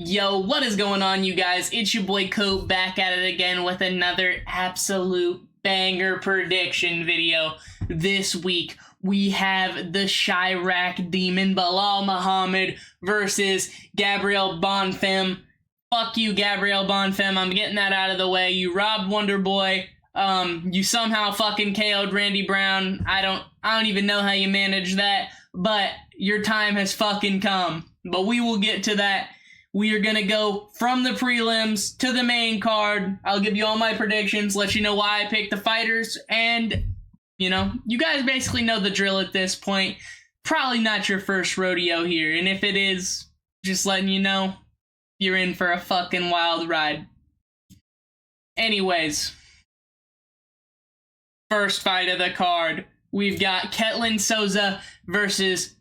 Yo, what is going on, you guys? It's your boy Cope back at it again with another absolute banger prediction video. This week, we have the Chirac Demon Bilal Muhammad versus Gabriel Bonfim. Fuck you, Gabriel Bonfim. I'm getting that out of the way. You robbed Wonder Boy. You somehow fucking KO'd Randy Brown. I don't even know how you managed that, but your time has fucking come. But we will get to that. We are going to go from the prelims to the main card. I'll give you all my predictions, let you know why I picked the fighters, and, you know, you guys basically know the drill at this point. Probably not your first rodeo here, and if it is, just letting you know, you're in for a fucking wild ride. Anyways, first fight of the card, we've got Ketlin Souza versus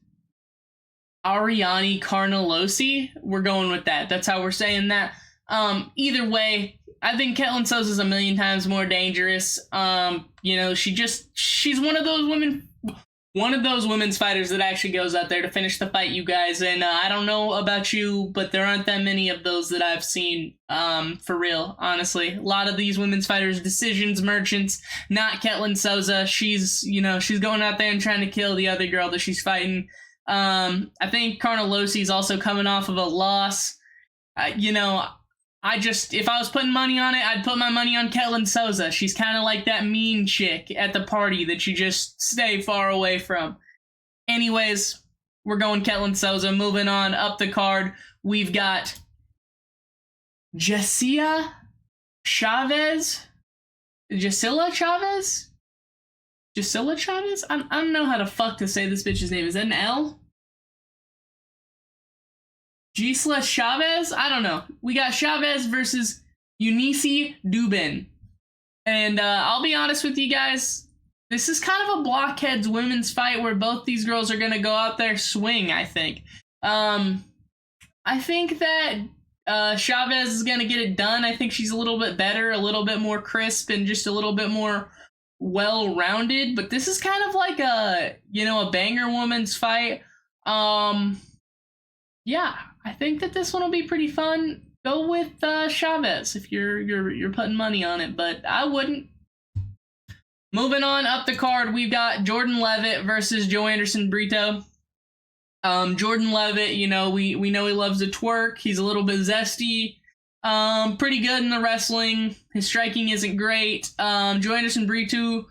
Ariane Carnelosi. We're going with that. That's how we're saying that. Either way, I think Ketlin Souza's a million times more dangerous. You know, she's one of those women's fighters that actually goes out there to finish the fight, you guys. And I don't know about you, but there aren't that many of those that I've seen, for real, honestly. A lot of these women's fighters, decisions merchants, not Ketlin Souza. She's going out there and trying to kill the other girl that she's fighting. I think Carnelosi's also coming off of a loss. If I was putting money on it, I'd put my money on Ketlin Souza. She's kind of like that mean chick at the party that you just stay far away from. Anyways, we're going Ketlin Souza. Moving on up the card, we've got Gisela Chavez? I don't know how the fuck to say this bitch's name. Is that an L? Gisela Chavez? I don't know. We got Chavez versus Eunice Dubin. And I'll be honest with you guys, this is kind of a blockheads women's fight where both these girls are going to go out there swing, I think. I think that Chavez is going to get it done. I think she's a little bit better, a little bit more crisp, and just a little bit more well-rounded, but this is kind of like a banger woman's fight. Yeah, I think that this one will be pretty fun. Go with Chavez if you're putting money on it, but I wouldn't. Moving on up the card, we've got Jordan Levitt versus Joe Anderson Brito. Jordan Levitt, we know he loves to twerk. He's a little bit zesty. Pretty good in the wrestling. His striking isn't great. Joe Anderson Brito,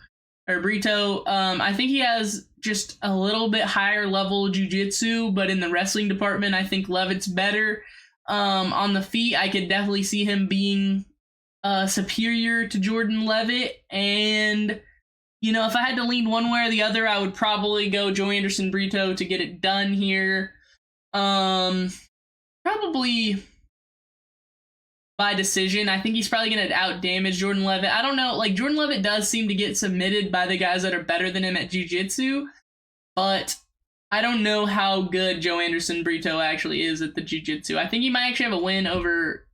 I think he has just a little bit higher level jiu-jitsu, but in the wrestling department, I think Levitt's better. On the feet, I could definitely see him being superior to Jordan Levitt, and if I had to lean one way or the other, I would probably go Joe Anderson Brito to get it done here. Probably by decision. I think he's probably going to out-damage Jordan Levitt. I don't know, Jordan Levitt does seem to get submitted by the guys that are better than him at jiu-jitsu, but I don't know how good Joe Anderson Brito actually is at the jiu-jitsu. I think he might actually have a win over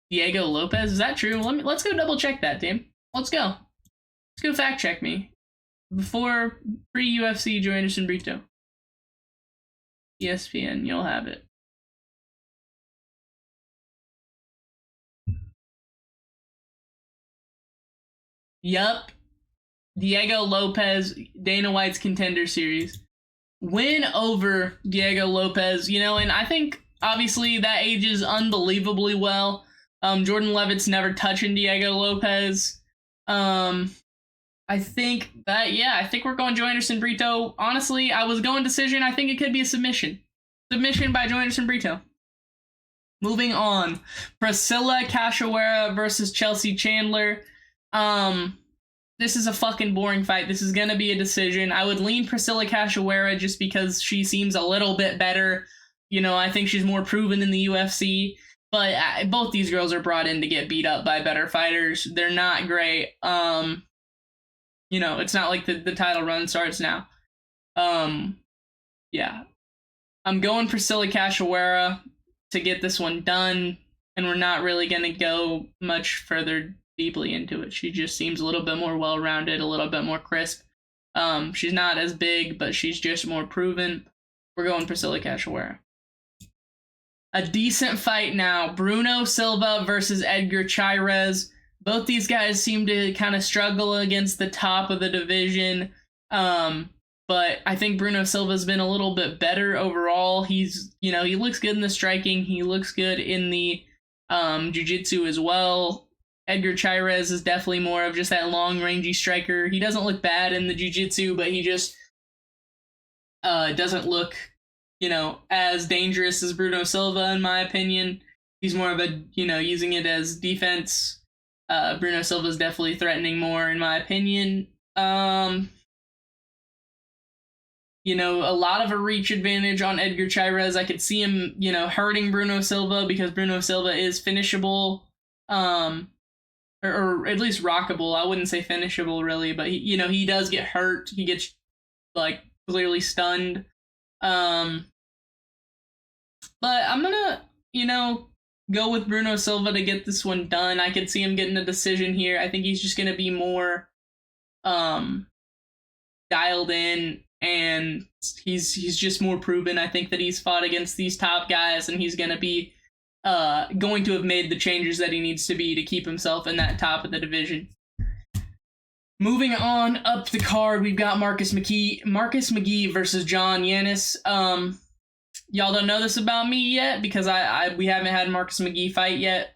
Diego Lopez. Is that true? Let's go double-check that, team. Let's go. Let's go fact-check me. Pre-UFC Joe Anderson Brito. ESPN, you'll have it. Yup. Diego Lopez, Dana White's Contender Series. Win over Diego Lopez, and I think, obviously, that ages unbelievably well. Jordan Levitt's never touching Diego Lopez. I think we're going Joe Anderson Brito. Honestly, I was going decision. I think it could be a submission. Submission by Joe Anderson Brito. Moving on. Priscilla Cachoeira versus Chelsea Chandler. This is a fucking boring fight. This is gonna be a decision. I would lean Priscilla Cachoeira just because she seems a little bit better. I think she's more proven in the UFC. But both these girls are brought in to get beat up by better fighters. They're not great. It's not like the title run starts now. Yeah. I'm going Priscilla Cachoeira to get this one done, and we're not really gonna go much further deeply into it. She just seems a little bit more well-rounded, a little bit more crisp. She's not as big, but she's just more proven. We're going Priscilla Cachoeira. a decent fight now. Bruno Silva versus Edgar Chairez. Both these guys seem to kind of struggle against the top of the division. But I think Bruno Silva's been a little bit better overall. He's, he looks good in the striking. He looks good in the jiu-jitsu as well. Edgar Chairez is definitely more of just that long, rangy striker. He doesn't look bad in the jiu-jitsu, but he just doesn't look, as dangerous as Bruno Silva, in my opinion. He's more of a, using it as defense. Bruno Silva's definitely threatening more, in my opinion. A lot of a reach advantage on Edgar Chairez. I could see him, hurting Bruno Silva because Bruno Silva is finishable, or at least rockable. I wouldn't say finishable really, but he does get hurt. He gets clearly stunned. But I'm gonna, go with Bruno Silva to get this one done. I could see him getting a decision here. I think he's just gonna be more dialed in, and he's just more proven. I think that he's fought against these top guys, and he's gonna be going to have made the changes that he needs to be to keep himself in that top of the division. Moving on up the card, we've got Marcus McGee versus John Yanis. Y'all don't know this about me yet because we haven't had Marcus McGee fight yet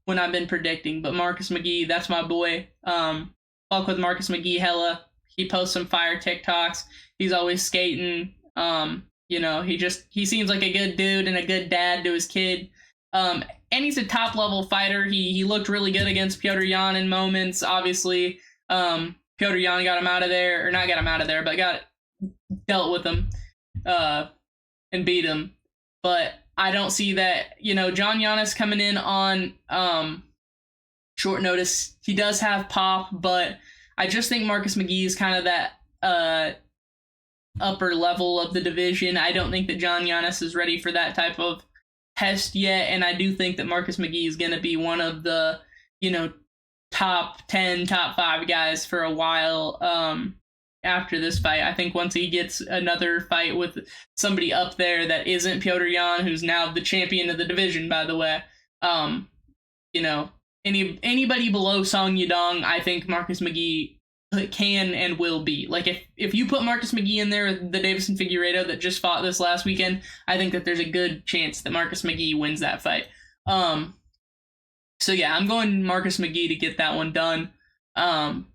when I've been predicting. But Marcus McGee, that's my boy. Fuck with Marcus McGee hella. He posts some fire TikToks. He's always skating. He seems like a good dude and a good dad to his kid. And he's a top level fighter. He looked really good against Petr Yan in moments. Obviously, Petr Yan got him out of there, or not got him out of there, but dealt with him and beat him. But I don't see that, John Yanis coming in on short notice. He does have pop, but I just think Marcus McGee is kind of that upper level of the division. I don't think that John Yanis is ready for that type of test yet, and I do think that Marcus McGee is going to be one of the, top 10, top 5 guys for a while after this fight. I think once he gets another fight with somebody up there that isn't Petr Yan, who's now the champion of the division, by the way, anybody below Song Yadong, I think Marcus McGee can and will be. If you put Marcus McGee in there with the Davison Figueiredo that just fought this last weekend, I think that there's a good chance that Marcus McGee wins that fight. So yeah, I'm going Marcus McGee to get that one done. And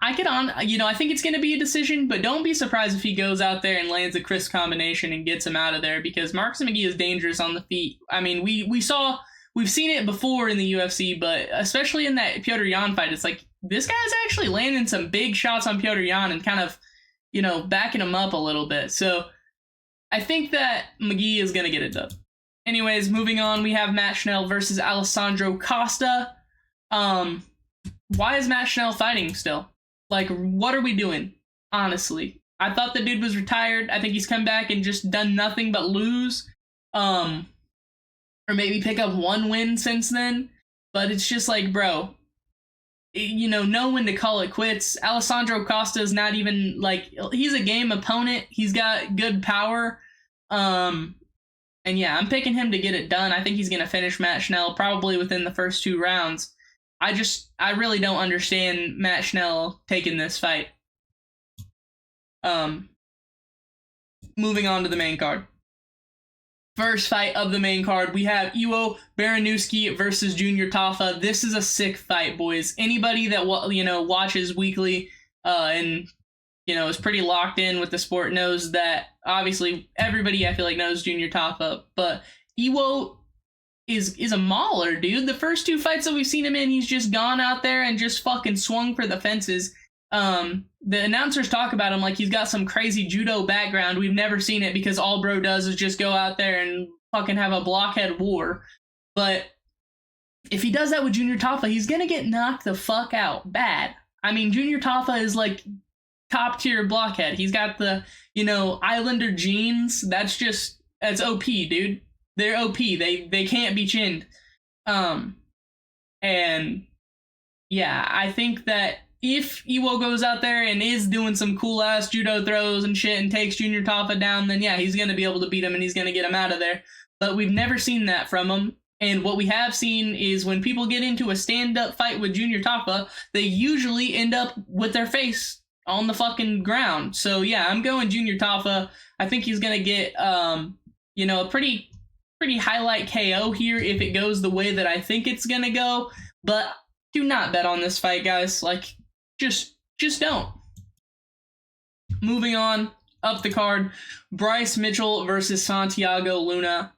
I think it's going to be a decision, but don't be surprised if he goes out there and lands a crisp combination and gets him out of there, because Marcus McGee is dangerous on the feet. I mean, we've seen it before in the UFC, but especially in that Petr Yan fight, it's like this guy's actually landing some big shots on Petr Yan and kind of, backing him up a little bit. So I think that McGee is going to get it done. Anyways, moving on, we have Matt Schnell versus Alessandro Costa. Why is Matt Schnell fighting still? What are we doing? Honestly, I thought the dude was retired. I think he's come back and just done nothing but lose. Or maybe pick up one win since then. But it's just bro, know when to call it quits. Alessandro Costa is not even, he's a game opponent. He's got good power. And yeah, I'm picking him to get it done. I think he's going to finish Matt Schnell probably within the first 2 rounds. I really don't understand Matt Schnell taking this fight. Moving on to the main card. First fight of the main card, we have Iwo Baranowski versus Junior Tafa. This is a sick fight, boys. Anybody that watches weekly and is pretty locked in with the sport knows that. Obviously everybody I feel like knows Junior Tafa, but Iwo is a mauler, dude. The first 2 fights that we've seen him in, he's just gone out there and just fucking swung for the fences. The announcers talk about him like he's got some crazy judo background. We've never seen it because all bro does is just go out there and fucking have a blockhead war. But if he does that with Junior Tafa, he's gonna get knocked the fuck out bad. I mean, Junior Tafa is top tier blockhead. He's got the, Islander genes. That's OP, dude. They're OP. They can't be chinned. And yeah, I think that if Iwo goes out there and is doing some cool ass judo throws and shit and takes Junior Tafa down, then yeah, he's going to be able to beat him and he's going to get him out of there. but we've never seen that from him. And what we have seen is when people get into a stand-up fight with Junior Tapa, they usually end up with their face on the fucking ground. So yeah, I'm going Junior Tapa. I think he's gonna get a pretty highlight KO here if it goes the way that I think it's gonna go. But do not bet on this fight, guys. Like, just don't. Moving on up the card, Bryce Mitchell versus Santiago Luna.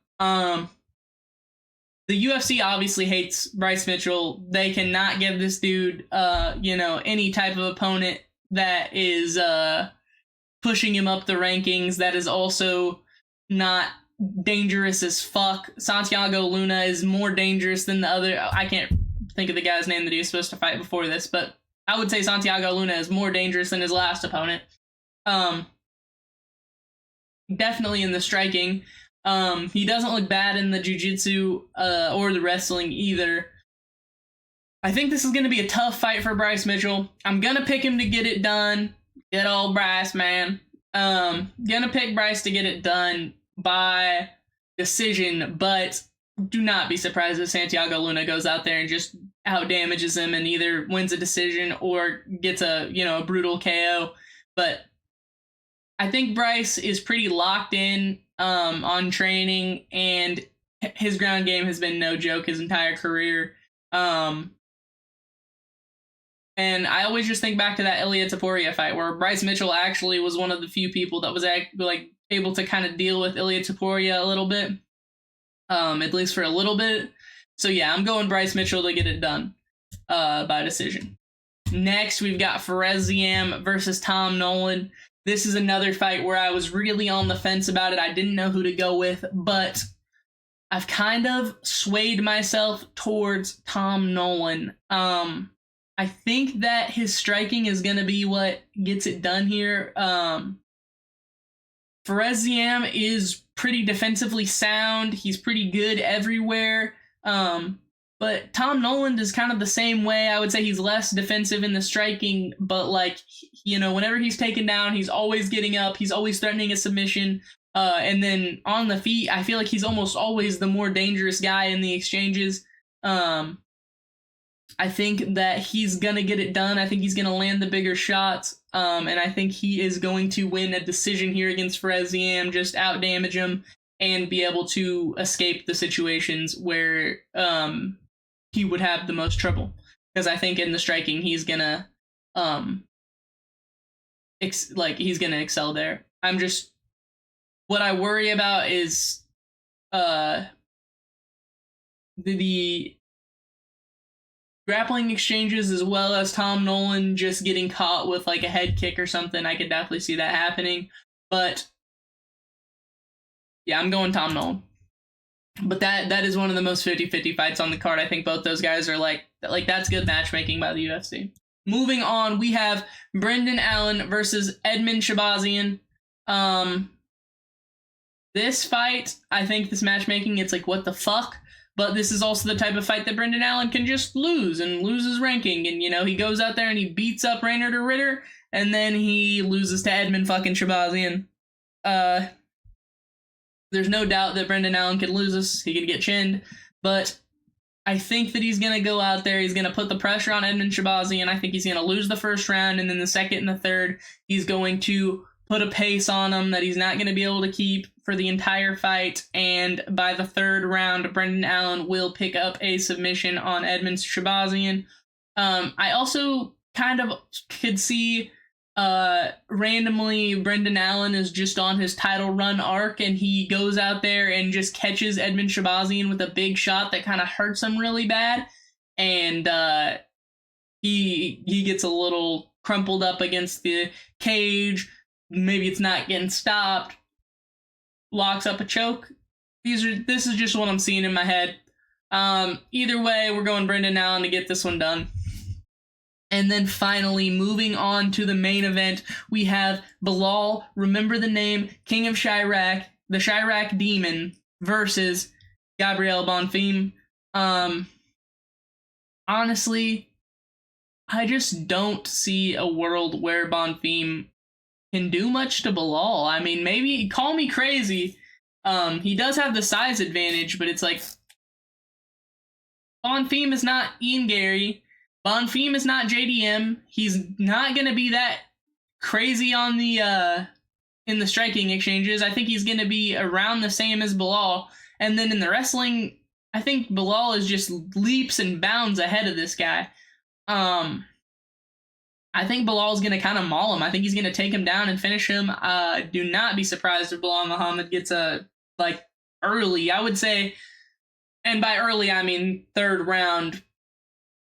The UFC obviously hates Bryce Mitchell. They cannot give this dude, any type of opponent that is pushing him up the rankings, that is also not dangerous as fuck. Santiago Luna is more dangerous than the other. I can't think of the guy's name that he was supposed to fight before this, but I would say Santiago Luna is more dangerous than his last opponent. Definitely in the striking. He doesn't look bad in the jiu-jitsu or the wrestling either. I think this is going to be a tough fight for Bryce Mitchell. I'm going to pick him to get it done. Good old Bryce, man. Going to pick Bryce to get it done by decision, but do not be surprised if Santiago Luna goes out there and just out-damages him and either wins a decision or gets a brutal KO. But I think Bryce is pretty locked in on training, and his ground game has been no joke his entire career. And I always just think back to that Ilia Topuria fight where Bryce Mitchell actually was one of the few people that was able to kind of deal with Ilia Topuria a little bit, at least for a little bit. So yeah, I'm going Bryce Mitchell to get it done by decision. Next, we've got Fereziam versus Tom Nolan. This is another fight where I was really on the fence about it. I didn't know who to go with, but I've kind of swayed myself towards Tom Nolan. I think that his striking is going to be what gets it done here. Fereziam is pretty defensively sound. He's pretty good everywhere. But Tom Nolan is kind of the same way. I would say he's less defensive in the striking, but whenever he's taken down, he's always getting up. He's always threatening a submission. And then on the feet, I feel like he's almost always the more dangerous guy in the exchanges. I think that he's going to get it done. I think he's going to land the bigger shots. And I think he is going to win a decision here against Fereziam, just out damage him and be able to escape the situations where he would have the most trouble. Because I think in the striking, he's going to he's going to excel there. What I worry about is the grappling exchanges, as well as Tom Nolan just getting caught with a head kick or something. I could definitely see that happening. But yeah, I'm going Tom Nolan. But that is one of the most 50-50 fights on the card. I think both those guys are that's good matchmaking by the UFC. Moving on, we have Brendan Allen versus Edmund Shabazian. This fight, I think this matchmaking, it's what the fuck? But this is also the type of fight that Brendan Allen can just lose and lose his ranking. And, he goes out there and he beats up Rainer de Ritter, and then he loses to Edmund fucking Shabazian. There's no doubt that Brendan Allen could lose this. He could get chinned. But I think that he's going to go out there. He's going to put the pressure on Edmund Shabazian. I think he's going to lose the first round. And then the second and the third, he's going to put a pace on him that he's not going to be able to keep for the entire fight. And by the third round, Brendan Allen will pick up a submission on Edmund Shabazian. I also kind of could see randomly Brendan Allen is just on his title run arc, and he goes out there and just catches Edmund Shabazian with a big shot that kind of hurts him really bad, and he gets a little crumpled up against the cage. Maybe it's not getting stopped, locks up a choke. This is just what I'm seeing in my head. Either way, we're going Brendan Allen to get this one done. And then finally, moving on to the main event, we have Bilal, remember the name, King of Chirac, the Chirac Demon, versus Gabriel Bonfim. Honestly, I just don't see a world where Bonfim can do much to Bilal. I mean, maybe, call me crazy, He does have the size advantage, but it's like Bonfim is not Ian Gary. Bonfim is not JDM. He's not gonna be that crazy on the in the striking exchanges. I think he's gonna be around the same as Bilal. And then in the wrestling, I think Bilal is just leaps and bounds ahead of this guy. I think Bilal's going to kind of maul him. I think he's going to take him down and finish him. Do not be surprised if Bilal Muhammad gets a, like, early, I would say, and by early, I mean third round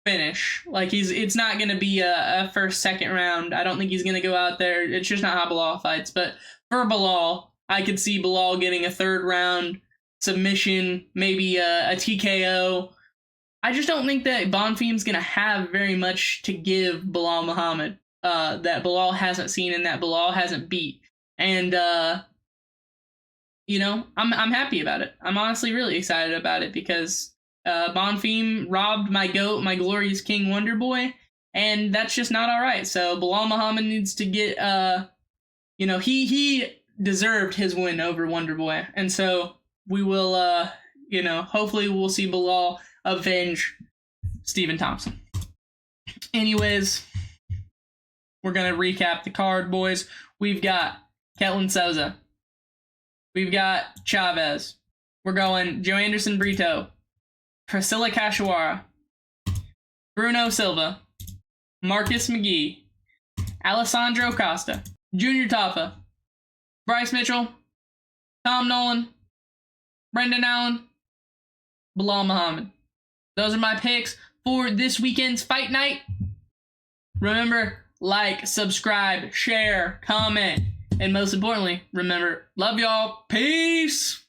finish. Like, it's not going to be a first, second round. I don't think he's going to go out there. It's just not how Bilal fights. But for Bilal, I could see Bilal getting a third round submission, maybe a TKO. I just don't think that Bonfim's going to have very much to give Bilal Muhammad that Bilal hasn't seen and that Bilal hasn't beat. And, you know, I'm happy about it. I'm honestly really excited about it because Bonfim robbed my GOAT, my glorious King Wonderboy, and that's just not all right. So Bilal Muhammad needs to get, you know, he deserved his win over Wonderboy. And so we will, you know, hopefully we'll see Bilal avenge Stephen Thompson. Anyways, we're going to recap the card, boys. We've got Ketlin Souza. We've got Chavez. We're going Joe Anderson Brito, Priscilla Cachoeira, Bruno Silva, Marcus McGee, Alessandro Costa, Junior Tafa, Bryce Mitchell, Tom Nolan, Brendan Allen, Bilal Muhammad. Those are my picks for this weekend's fight night. Remember, like, subscribe, share, comment, and most importantly, remember, love y'all. Peace!